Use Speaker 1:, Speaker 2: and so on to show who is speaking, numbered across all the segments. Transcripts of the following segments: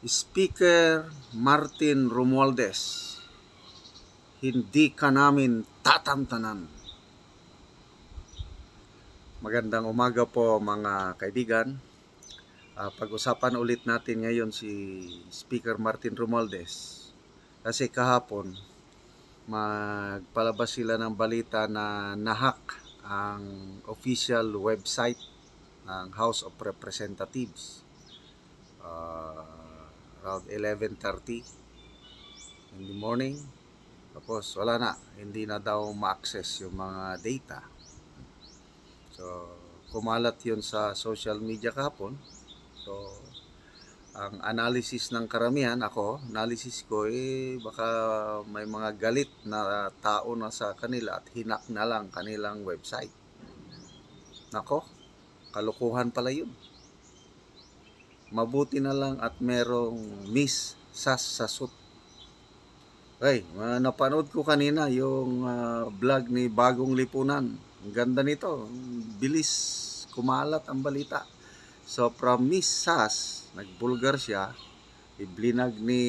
Speaker 1: Speaker Martin Romualdez, hindi ka namin tatantanan. Magandang umaga po mga kaibigan. Pag-usapan ulit natin ngayon si Speaker Martin Romualdez. Kasi kahapon, magpalabas sila ng balita na nahack ang official website ng House of Representatives. Around 11:30 in the morning. Tapos wala na, hindi na daw ma-access yung mga data. So, kumalat yun sa social media kahapon. So, ang analysis ng karamihan, analysis ko, baka may mga galit na tao na sa kanila at hinak na lang kanilang website. Nako, kalukuhan pala yun. Mabuti na lang at merong Miss Sas Sasut. Napanood ko kanina yung vlog ni Bagong Lipunan. Ang ganda nito. Bilis kumalat ang balita. So from Miss Sas, nagbulgar siya, iblinag ni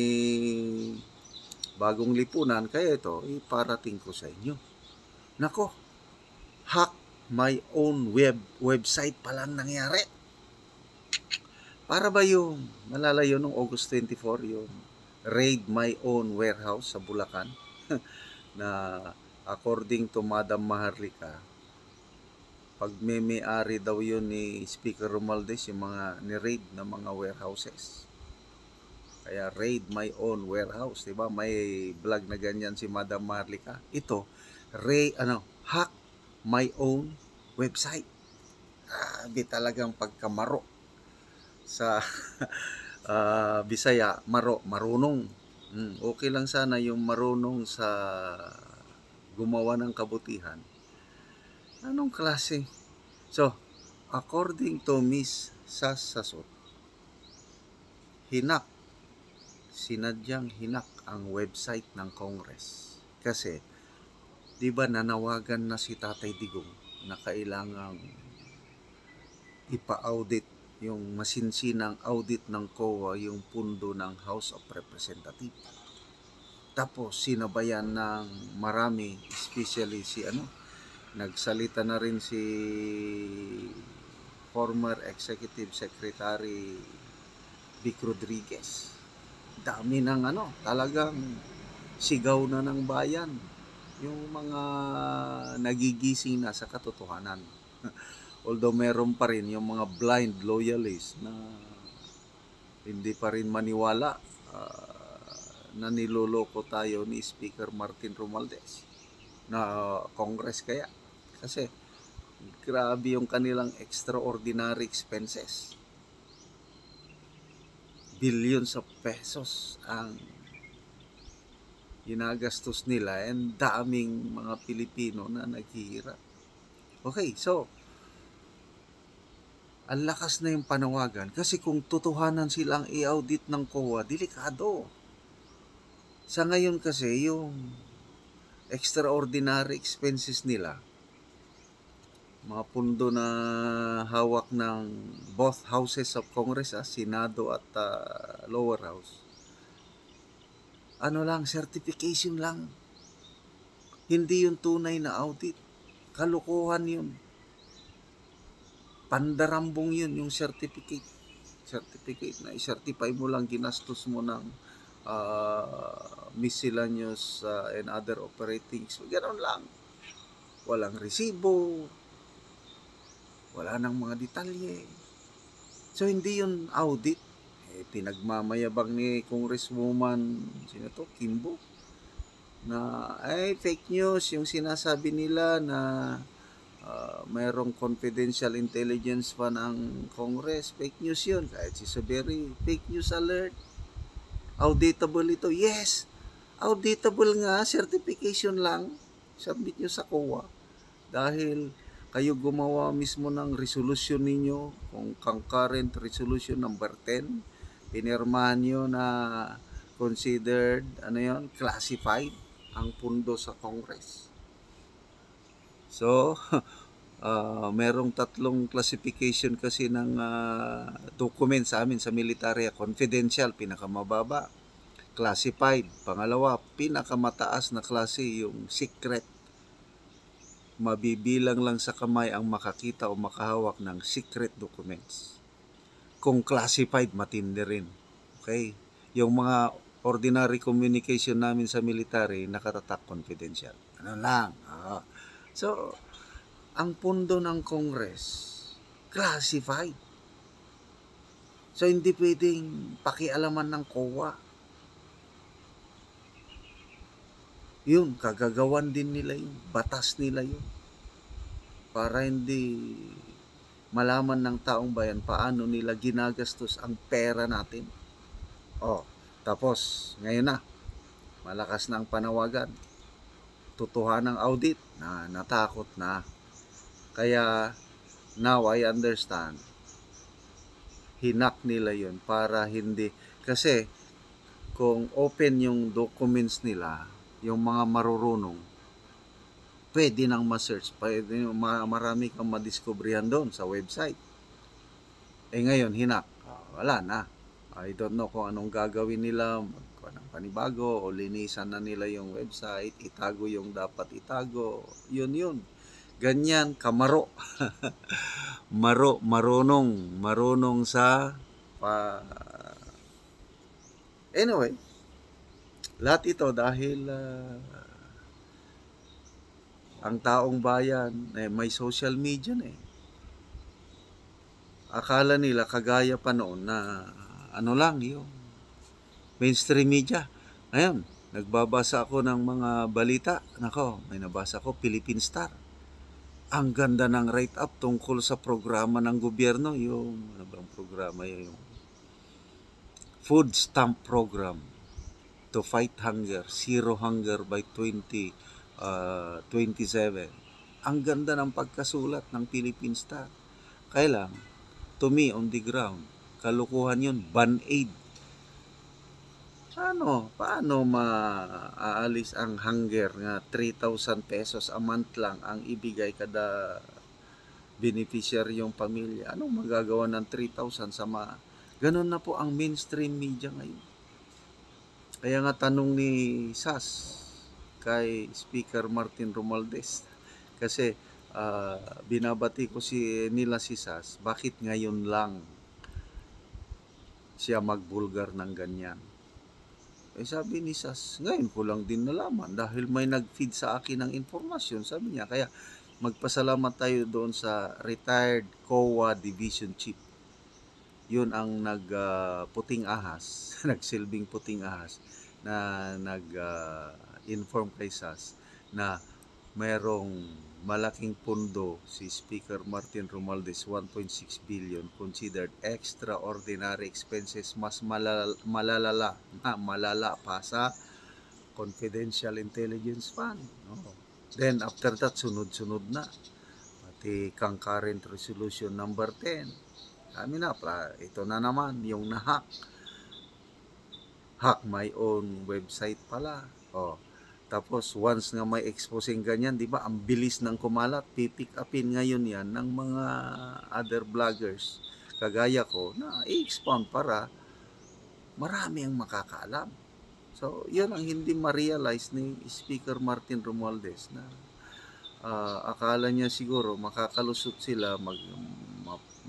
Speaker 1: Bagong Lipunan, kaya ito iparating ko sa inyo. Nako, hack my own website palang nangyari. Para ba yung malalayo nung August 24, yung raid my own warehouse sa Bulacan na according to Madam Maharlika, pag may-ari daw yun ni Speaker Romualdez yung mga ni-raid na mga warehouses. Kaya raid my own warehouse, 'di ba? May vlog na ganyan si Madam Maharlika. Ito, hack my own website. Di talagang pagkamaro sa Bisaya, marunong. Okay lang sana yung marunong sa gumawa ng kabutihan. Anong klase? So, according to Miss Sasasot, sinadyang hinak ang website ng Congress. Kasi, di ba nanawagan na si Tatay Digong na kailangang ipa-audit yung masinsinang audit ng COA yung pundo ng House of Representatives. Tapos sinabayan ng marami, especially nagsalita na rin si former Executive Secretary Vic Rodriguez. Dami ng talagang sigaw na ng bayan. Yung mga nagigising na sa katotohanan. Although meron pa rin yung mga blind loyalists na hindi pa rin maniwala na niloloko tayo ni Speaker Martin Romualdez na Congress kaya. Kasi grabe yung kanilang extraordinary expenses. Billions of pesos ang ginagastos nila and daming mga Pilipino na naghihirap. Okay, so ang lakas na yung panawagan kasi kung totohanan silang i-audit ng COA, delikado. Sa ngayon kasi, yung extraordinary expenses nila, mga pundo na hawak ng both houses of Congress, Senado at lower house, certification lang. Hindi yung tunay na audit. Kalukuhan yun. Pandarambong yun yung certificate na i-certify mo lang ginastos mo ng miscellaneous and other operating. Ganoon lang. Walang resibo. Wala nang mga detalye. So hindi yun audit. Pinagmamayabang ni Congresswoman Kimbo na fake news yung sinasabi nila na mayroong confidential intelligence pa ng Congress. Fake news yun. Kahit si Saberi, fake news alert. Auditable ito. Yes, auditable nga. Certification lang. Submit nyo sa COA. Dahil kayo gumawa mismo ng resolution ninyo, kung concurrent resolution number 10, pinirmahan nyo na considered, classified ang pundo sa Congress. So, Merong tatlong classification kasi ng document sa amin sa militarya. Confidential, pinakamababa. Classified, pangalawa. Pinakamataas na klase, yung secret. Mabibilang lang sa kamay ang makakita o makahawak ng secret documents. Kung classified, matindi rin. Okay? Yung mga ordinary communication namin sa military, nakatatak confidential. Ano lang. So, ang pundo ng Congress, classified. So, hindi pwedeng pakialaman ng COA. Yun, kagagawan din nila yun. Batas nila yun. Para hindi malaman ng taong bayan paano nila ginagastos ang pera natin. Tapos, ngayon na, malakas na ang panawagan. Tutuhan ng audit na natakot na. Kaya, now I understand, hinak nila yun para hindi, kasi kung open yung documents nila, yung mga marurunong, pwede nang ma-search, marami kang madiscoveryan doon sa website. Ngayon, hinak. Wala na. I don't know kung anong gagawin nila, ng panibago, o linisan na nila yung website, itago yung dapat itago. Yun. Ganyan, kamaro. Marunong sa anyway, lahat ito dahil ang taong bayan may social media na eh. Akala nila kagaya pa noon na ano lang yung mainstream media. Ngayon, nagbabasa ako ng mga balita. Nako, may nabasa ko, Philippine Star. Ang ganda ng write-up tungkol sa programa ng gobyerno, yung ano bang programa yung food stamp program to fight hunger, zero hunger by 2027. Ang ganda ng pagkasulat ng Philippine Star. Kaya lang, to me on the ground, kalukuhan yun, ban-aid. Paano maaalis ang hunger nga 3,000 pesos a month lang ang ibigay kada beneficiaryong pamilya? Anong magagawa ng 3,000 sa Ganun na po ang mainstream media ngayon. Kaya nga tanong ni SAS kay Speaker Martin Romualdez, kasi binabati ko nila si SAS, bakit ngayon lang siya magbulgar ng ganyan? Sabi ni SAS, ngayon ko lang din nalaman dahil may nag-feed sa akin ng informasyon, sabi niya. Kaya magpasalamat tayo doon sa retired COA Division Chief. Yun ang puting ahas, nagsilbing puting ahas, na nag-inform kay SAS na mayroong malaking pondo si Speaker Martin Romualdez, 1.6 billion, considered extraordinary expenses, mas malala pa sa Confidential Intelligence Fund. Then after that, sunod-sunod na. Pati concurrent resolution number 10. Kami na, ito na naman, yung na-hack. Hack my own website pala. Tapos once nga may exposing ganyan, di ba, ang bilis ng kumalat, pipick upin ngayon yan ng mga other vloggers kagaya ko na i-expound para marami ang makakaalam. So, yun ang hindi ma-realize ni Speaker Martin Romualdez na akala niya siguro makakalusot sila,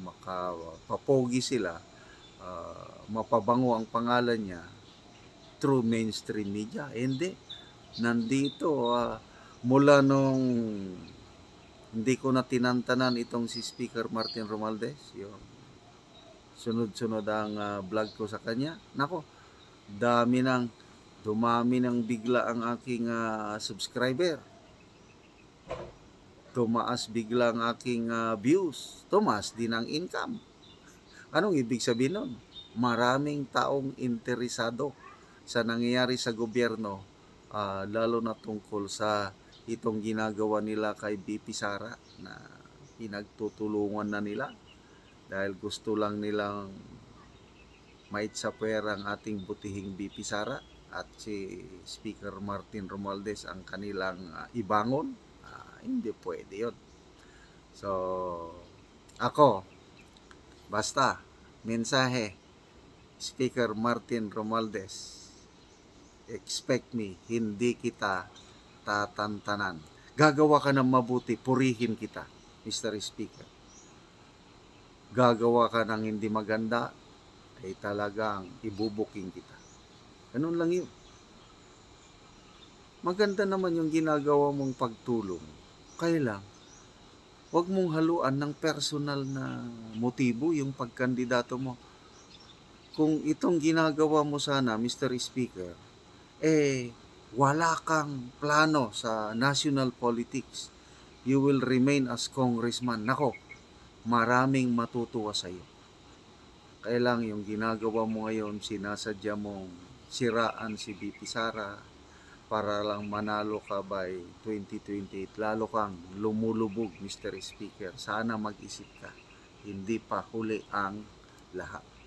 Speaker 1: makapapogi sila, mapabango ang pangalan niya through mainstream media. Hindi. Nandito, mula nung hindi ko na tinantanan itong si Speaker Martin Romualdez, yung sunod-sunod ang vlog ko sa kanya, nako, dumami ng bigla ang aking subscriber. Tumaas bigla ang aking views. Tumaas din ang income. Anong ibig sabihin nun? Maraming taong interesado sa nangyayari sa gobyerno, lalo na tungkol sa itong ginagawa nila kay BP Sara na pinagtutulungan na nila dahil gusto lang nilang maitsapwera ang ating butihing BP Sara at si Speaker Martin Romualdez ang kanilang ibangon. Hindi pwede yun. So, ako, basta, mensahe, Speaker Martin Romualdez, expect me, hindi kita tatantanan. Gagawa ka ng mabuti, purihin kita, Mr. Speaker. Gagawa ka ng hindi maganda, ay talagang ibubuking kita. Ganun lang yun. Maganda naman yung ginagawa mong pagtulong. Kaya lang, huwag mong haluan ng personal na motibo yung pagkandidato mo. Kung itong ginagawa mo sana, Mr. Speaker, wala kang plano sa national politics. You will remain as congressman. Nako, maraming matutuwa sa iyo. Kaya lang yung ginagawa mo ngayon, sinasadya mong siraan si VP Sara para lang manalo ka by 2028. Lalo kang lumulubog, Mr. Speaker. Sana mag-isip ka. Hindi pa huli ang lahat.